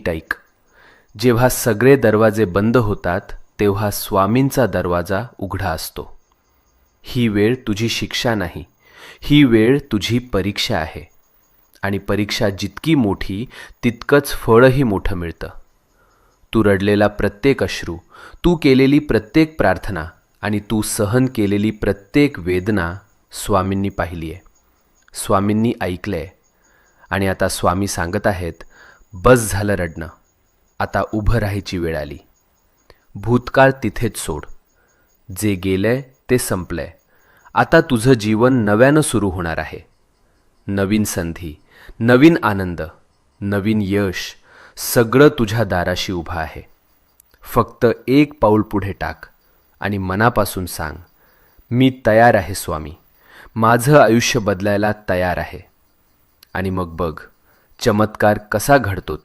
नीट ऐक. जेव्हा सगळे दरवाजे बंद होतात तेव्हा स्वामींचा दरवाजा उघडा असतो. ही वेळ तुझी शिक्षा नाही, ही वेळ तुझी परीक्षा आहे. आणि परीक्षा जितकी मोठी तितकंच फळही मोठं मिळतं. तू रडलेला प्रत्येक अश्रू, तू केलेली प्रत्येक प्रार्थना आणि तू सहन केलेली प्रत्येक वेदना स्वामींनी पाहिली आहे, स्वामींनी ऐकलं आहे. आणि आता स्वामी सांगत आहेत, बस झालं रडणं, आता उभं राहायची वेळ आली. भूतकाळ तिथेच सोड. जे गेलंय ते संपलंय. आता तुझं जीवन नव्यानं सुरू होणार आहे. नवीन संधी, नवीन आनंद, नवीन यश, सगळं तुझ्या दाराशी उभं आहे. फक्त एक पाऊल पुढे टाक आणि मनापासून सांग, मी तयार आहे स्वामी, माझं आयुष्य बदलायला तयार आहे. आणि मग बघ चमत्कार कसा घडतो.